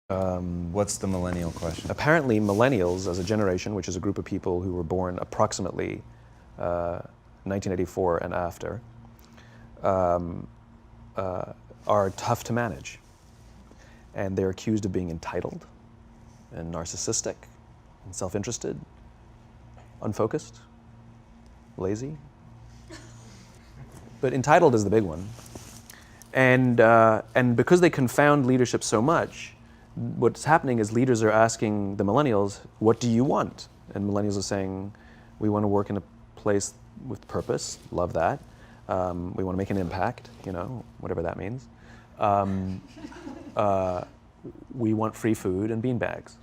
What's the millennial question? Apparently, millennials as a generation, which is a group of people who were born approximately 1984 and after, are tough to manage. And they're accused of being entitled and narcissistic and self-interested, unfocused, lazy. But entitled is the big one. And because they confound leadership so much, what's happening is leaders are asking the millennials, what do you want? And millennials are saying, we want to work in a place with purpose, love that. We want to make an impact, whatever that means. We want free food and beanbags.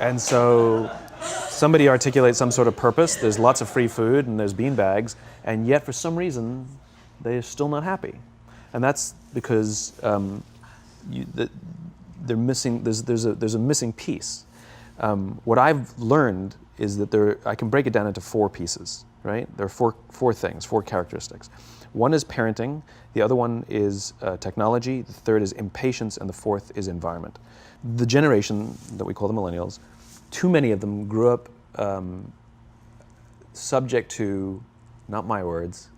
And so somebody articulates some sort of purpose, there's lots of free food and there's beanbags, and yet for some reason, they're still not happy. And that's because they're missing, there's a missing piece. What I've learned is that I can break it down into 4 pieces, right? There are four things, 4 characteristics. One is parenting, the other one is technology, the third is impatience, and the fourth is environment. The generation that we call the millennials, too many of them grew up subject to, not my words,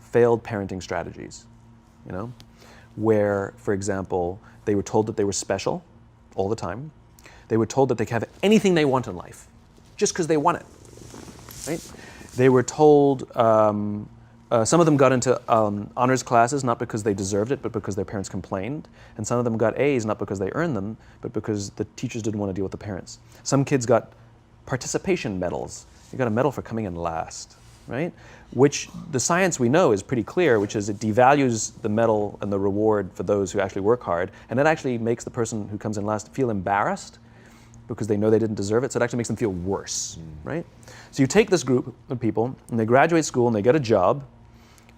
failed parenting strategies, where, for example, they were told that they were special all the time. They were told that they could have anything they want in life, just because they want it, right? They were told, some of them got into honors classes, not because they deserved it, but because their parents complained. And some of them got A's, not because they earned them, but because the teachers didn't want to deal with the parents. Some kids got participation medals. You got a medal for coming in last, right? Which the science we know is pretty clear, which is it devalues the medal and the reward for those who actually work hard. And it actually makes the person who comes in last feel embarrassed because they know they didn't deserve it. So it actually makes them feel worse, right? So you take this group of people and they graduate school and they get a job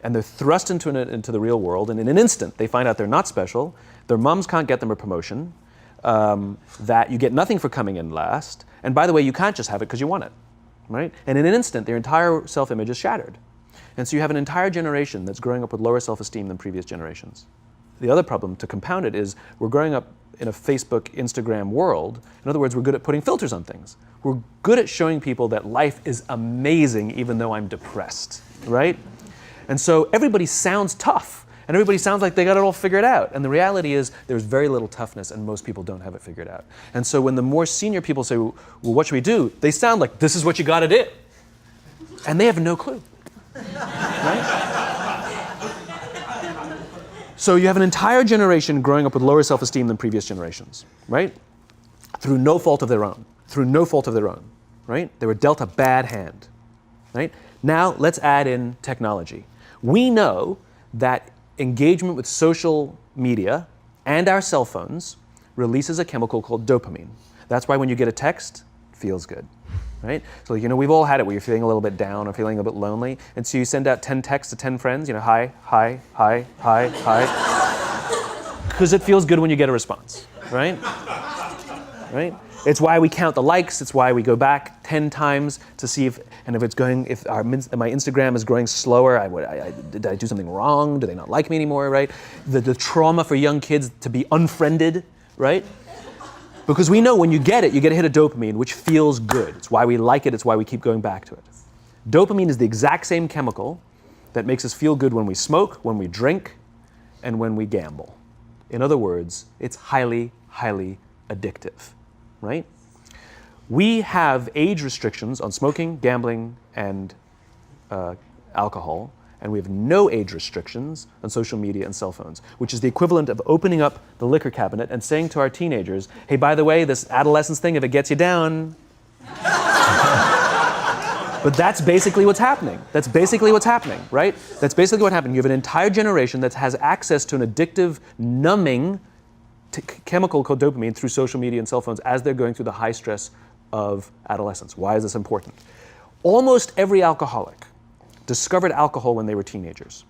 and they're thrust into the real world, and in an instant they find out they're not special, their moms can't get them a promotion, that you get nothing for coming in last, and by the way, you can't just have it because you want it, right? And in an instant, their entire self-image is shattered. And so you have an entire generation that's growing up with lower self-esteem than previous generations. The other problem, to compound it, is we're growing up in a Facebook, Instagram world. In other words, we're good at putting filters on things. We're good at showing people that life is amazing even though I'm depressed, right? And so everybody sounds tough, and everybody sounds like they got it all figured out. And the reality is there's very little toughness, and most people don't have it figured out. And so when the more senior people say, well, what should we do? They sound like, this is what you got to do. And they have no clue, right? So you have an entire generation growing up with lower self-esteem than previous generations, right? Through no fault of their own, right? They were dealt a bad hand, right? Now let's add in technology. We know that engagement with social media and our cell phones releases a chemical called dopamine. That's why when you get a text, it feels good, right? So we've all had it where you're feeling a little bit down or feeling a bit lonely, and so you send out 10 texts to 10 friends, hi, hi, hi, hi, hi, because it feels good when you get a response, right? Right? It's why we count the likes. It's why we go back 10 times to see if my Instagram is growing slower, did I do something wrong? Do they not like me anymore, right? The trauma for young kids to be unfriended, right? Because we know when you get a hit of dopamine, which feels good. It's why we like it. It's why we keep going back to it. Dopamine is the exact same chemical that makes us feel good when we smoke, when we drink, and when we gamble. In other words, it's highly, highly addictive. Right? We have age restrictions on smoking, gambling, and alcohol, and we have no age restrictions on social media and cell phones, which is the equivalent of opening up the liquor cabinet and saying to our teenagers, hey, by the way, this adolescence thing, if it gets you down. But that's basically what's happening. That's basically what's happening, right? That's basically what happened. You have an entire generation that has access to an addictive, numbing chemical called dopamine through social media and cell phones as they're going through the high stress of adolescence. Why is this important? Almost every alcoholic discovered alcohol when they were teenagers.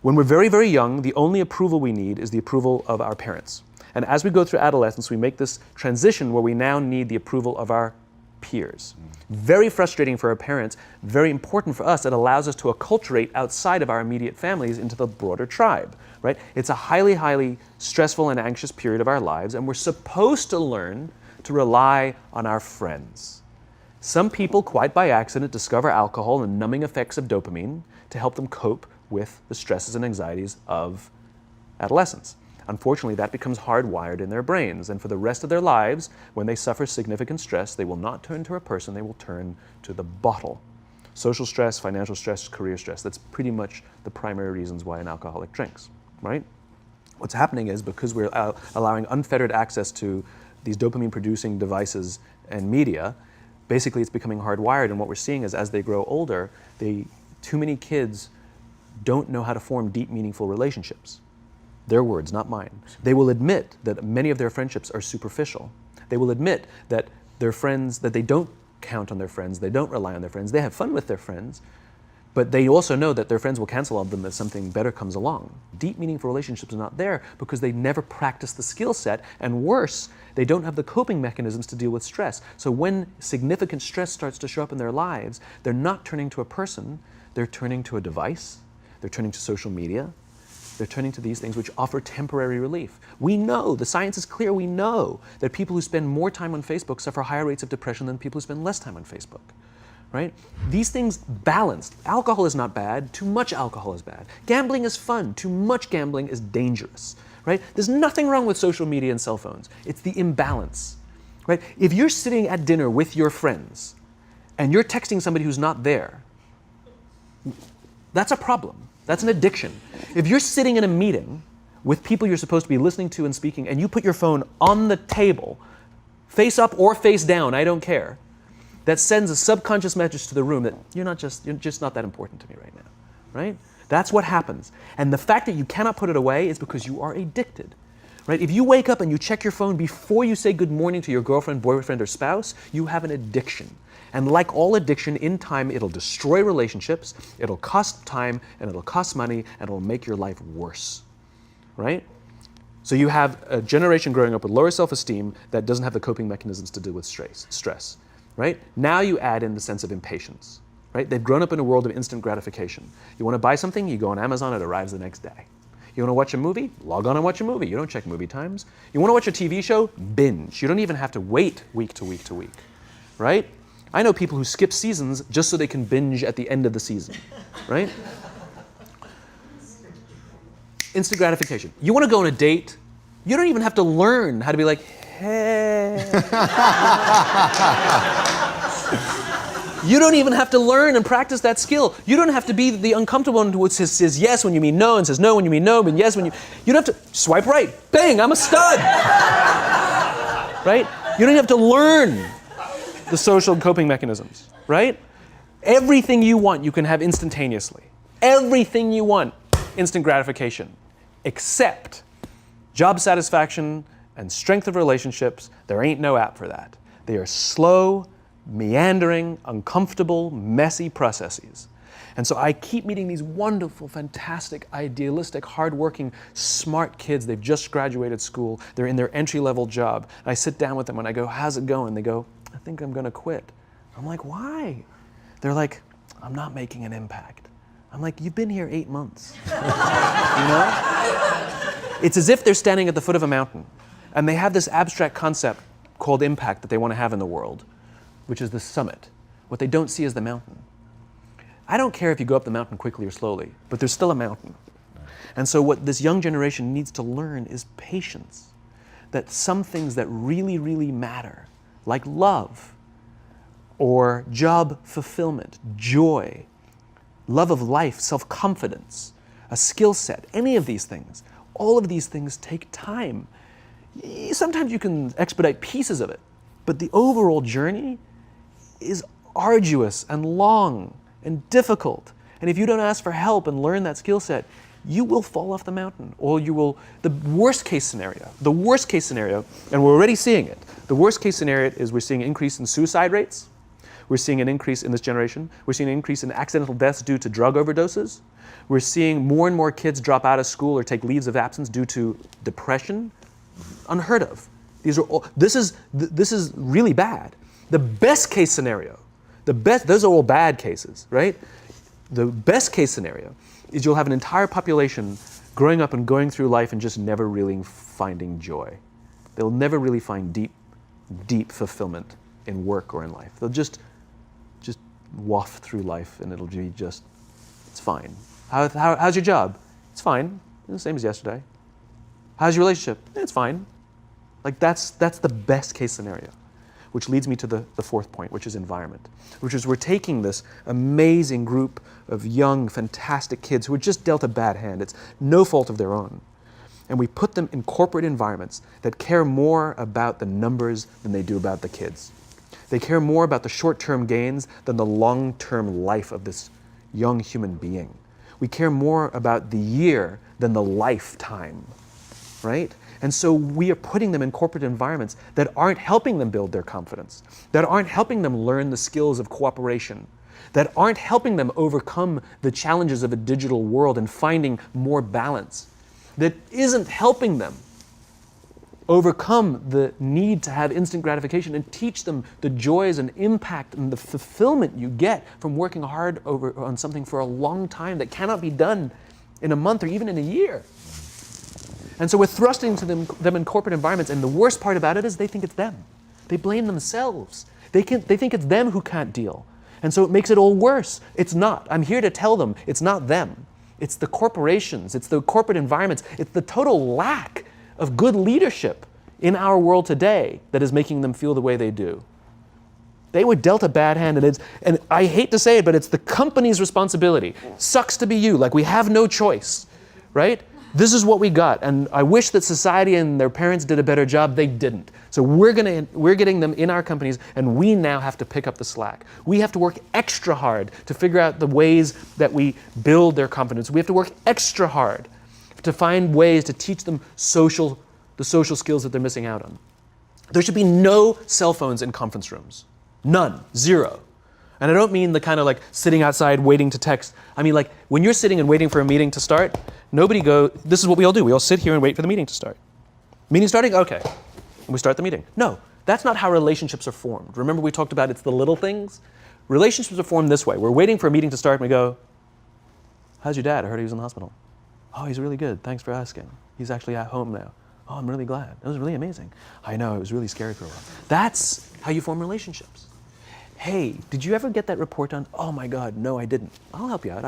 When we're very, very young, the only approval we need is the approval of our parents. And as we go through adolescence, we make this transition where we now need the approval of our peers. Very frustrating for our parents, very important for us. It allows us to acculturate outside of our immediate families into the broader tribe, right? It's a highly, highly stressful and anxious period of our lives, and we're supposed to learn to rely on our friends. Some people, quite by accident, discover alcohol and numbing effects of dopamine to help them cope with the stresses and anxieties of adolescence. Unfortunately, that becomes hardwired in their brains, and for the rest of their lives, when they suffer significant stress, they will not turn to a person, they will turn to the bottle. Social stress, financial stress, career stress, that's pretty much the primary reasons why an alcoholic drinks, right? What's happening is because we're allowing unfettered access to these dopamine-producing devices and media, basically it's becoming hardwired, and what we're seeing is as they grow older, too many kids don't know how to form deep, meaningful relationships. Their words, not mine. They will admit that many of their friendships are superficial. They will admit that their friends, that they don't count on their friends, they don't rely on their friends, they have fun with their friends, but they also know that their friends will cancel on them if something better comes along. Deep, meaningful relationships are not there because they never practice the skill set, and worse, they don't have the coping mechanisms to deal with stress. So when significant stress starts to show up in their lives, they're not turning to a person, they're turning to a device, they're turning to social media, they're turning to these things which offer temporary relief. We know, the science is clear, we know that people who spend more time on Facebook suffer higher rates of depression than people who spend less time on Facebook, right? These things balanced. Alcohol is not bad, too much alcohol is bad. Gambling is fun, too much gambling is dangerous, right? There's nothing wrong with social media and cell phones. It's the imbalance, right? If you're sitting at dinner with your friends and you're texting somebody who's not there, that's a problem. That's an addiction. If you're sitting in a meeting with people you're supposed to be listening to and speaking, and you put your phone on the table, face up or face down, I don't care, that sends a subconscious message to the room that you're just not that important to me right now, right? That's what happens. And the fact that you cannot put it away is because you are addicted, right? If you wake up and you check your phone before you say good morning to your girlfriend, boyfriend, or spouse, you have an addiction. And like all addiction, in time, it'll destroy relationships, it'll cost time, and it'll cost money, and it'll make your life worse, right? So you have a generation growing up with lower self-esteem that doesn't have the coping mechanisms to deal with stress, right? Now you add in the sense of impatience, right? They've grown up in a world of instant gratification. You want to buy something, you go on Amazon, it arrives the next day. You want to watch a movie? Log on and watch a movie. You don't check movie times. You want to watch a TV show? Binge. You don't even have to wait week to week to week, right? I know people who skip seasons just so they can binge at the end of the season, right? Instant gratification. You want to go on a date? You don't even have to learn how to be like, hey. You don't even have to learn and practice that skill. You don't have to be the uncomfortable one who says yes when you mean no and says no when you mean no, but yes when you don't have to swipe right. Bang, I'm a stud. Right? You don't have to learn the social coping mechanisms, right? Everything you want, you can have instantaneously. Everything you want, instant gratification, except job satisfaction and strength of relationships. There ain't no app for that. They are slow, meandering, uncomfortable, messy processes. And so I keep meeting these wonderful, fantastic, idealistic, hardworking, smart kids. They've just graduated school. They're in their entry-level job. And I sit down with them and I go, how's it going? They go, I think I'm going to quit. I'm like, why? They're like, I'm not making an impact. I'm like, you've been here 8 months. You know? It's as if they're standing at the foot of a mountain and they have this abstract concept called impact that they want to have in the world, which is the summit. What they don't see is the mountain. I don't care if you go up the mountain quickly or slowly, but there's still a mountain. And so what this young generation needs to learn is patience. That some things that really, really matter, like love, or job fulfillment, joy, love of life, self-confidence, a skill set, any of these things, all of these things take time. Sometimes you can expedite pieces of it, but the overall journey is arduous and long and difficult. And if you don't ask for help and learn that skill set, you will fall off the mountain, or you will, the worst case scenario, and we're already seeing it, the worst case scenario is we're seeing an increase in suicide rates, we're seeing an increase in this generation, we're seeing an increase in accidental deaths due to drug overdoses, we're seeing more and more kids drop out of school or take leaves of absence due to depression, unheard of. These are all, this is really bad. The best case scenario, those are all bad cases, right? The best case scenario is you'll have an entire population growing up and going through life and just never really finding joy. They'll never really find deep fulfillment in work or in life. They'll just waft through life and it'll be just, it's fine. How's your job? It's fine. It's the same as yesterday. How's your relationship? It's fine. Like that's the best case scenario, which leads me to the fourth point, which is environment, which is we're taking this amazing group of young, fantastic kids who were just dealt a bad hand. It's no fault of their own. And we put them in corporate environments that care more about the numbers than they do about the kids. They care more about the short-term gains than the long-term life of this young human being. We care more about the year than the lifetime, right? And so we are putting them in corporate environments that aren't helping them build their confidence, that aren't helping them learn the skills of cooperation, that aren't helping them overcome the challenges of a digital world and finding more balance, that isn't helping them overcome the need to have instant gratification and teach them the joys and impact and the fulfillment you get from working hard on something for a long time that cannot be done in a month or even in a year. And so we're thrusting to them in corporate environments, and the worst part about it is they think it's them. They blame themselves. They think it's them who can't deal. And so it makes it all worse. It's not. I'm here to tell them it's not them. It's the corporations, it's the corporate environments, it's the total lack of good leadership in our world today that is making them feel the way they do. They were dealt a bad hand, and I hate to say it, but it's the company's responsibility. Sucks to be you, like we have no choice, right? This is what we got, and I wish that society and their parents did a better job. They didn't. So we're getting them in our companies, and we now have to pick up the slack. We have to work extra hard to figure out the ways that we build their confidence. We have to work extra hard to find ways to teach them the social skills that they're missing out on. There should be no cell phones in conference rooms. None. Zero. And I don't mean the kind of like sitting outside waiting to text. I mean like when you're sitting and waiting for a meeting to start, this is what we all do. We all sit here and wait for the meeting to start. Meeting starting? Okay. And we start the meeting. No, that's not how relationships are formed. Remember we talked about it's the little things? Relationships are formed this way. We're waiting for a meeting to start and we go, how's your dad? I heard he was in the hospital. Oh, he's really good. Thanks for asking. He's actually at home now. Oh, I'm really glad. It was really amazing. I know, it was really scary for a while. That's how you form relationships. Hey, did you ever get that report done? Oh my God, no, I didn't. I'll help you out.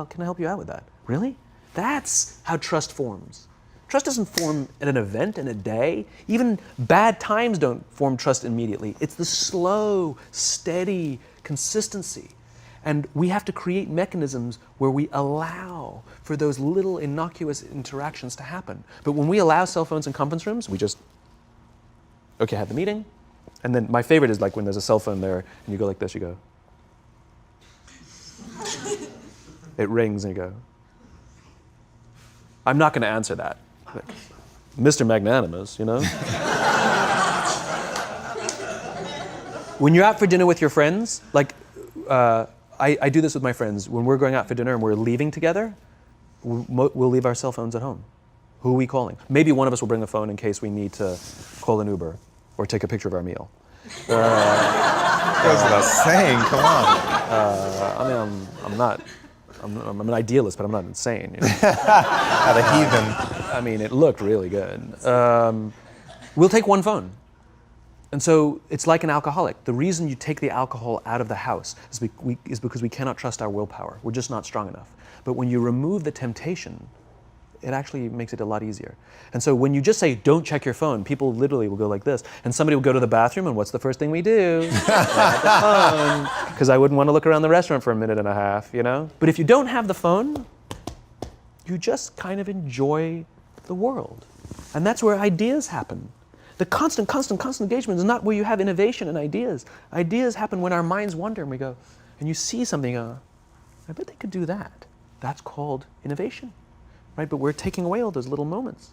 Can I help you out with that? Really? That's how trust forms. Trust doesn't form at an event in a day. Even bad times don't form trust immediately. It's the slow, steady consistency. And we have to create mechanisms where we allow for those little innocuous interactions to happen. But when we allow cell phones in conference rooms, we just, okay, have the meeting. And then my favorite is like when there's a cell phone there and you go like this, you go. It rings and you go. I'm not going to answer that. Like, Mr. Magnanimous, you know? When you're out for dinner with your friends, like, I do this with my friends. When we're going out for dinner and we're leaving together, we'll leave our cell phones at home. Who are we calling? Maybe one of us will bring a phone in case we need to call an Uber or take a picture of our meal. That goes without saying, come on. I'm an idealist, but I'm not insane. You know? Not a heathen. I mean, it looked really good. We'll take one phone. And so it's like an alcoholic. The reason you take the alcohol out of the house is because we cannot trust our willpower. We're just not strong enough. But when you remove the temptation, it actually makes it a lot easier. And so when you just say, don't check your phone, people literally will go like this. And somebody will go to the bathroom, and what's the first thing we do? Grab the phone. Because I wouldn't want to look around the restaurant for a minute and a half, you know? But if you don't have the phone, you just kind of enjoy the world. And that's where ideas happen. The constant engagement is not where you have innovation and ideas. Ideas happen when our minds wander and we go, and you see something, I bet they could do that. That's called innovation. Right? But we're taking away all those little moments,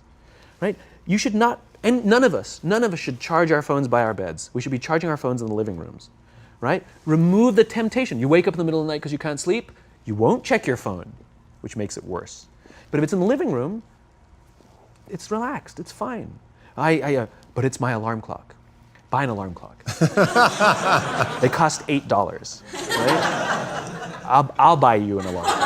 right? You should not, and none of us should charge our phones by our beds. We should be charging our phones in the living rooms, right? Remove the temptation. You wake up in the middle of the night because you can't sleep, you won't check your phone, which makes it worse. But if it's in the living room, it's relaxed, it's fine. But it's my alarm clock. buy an alarm clock. They cost $8, right? I'll buy you an alarm clock.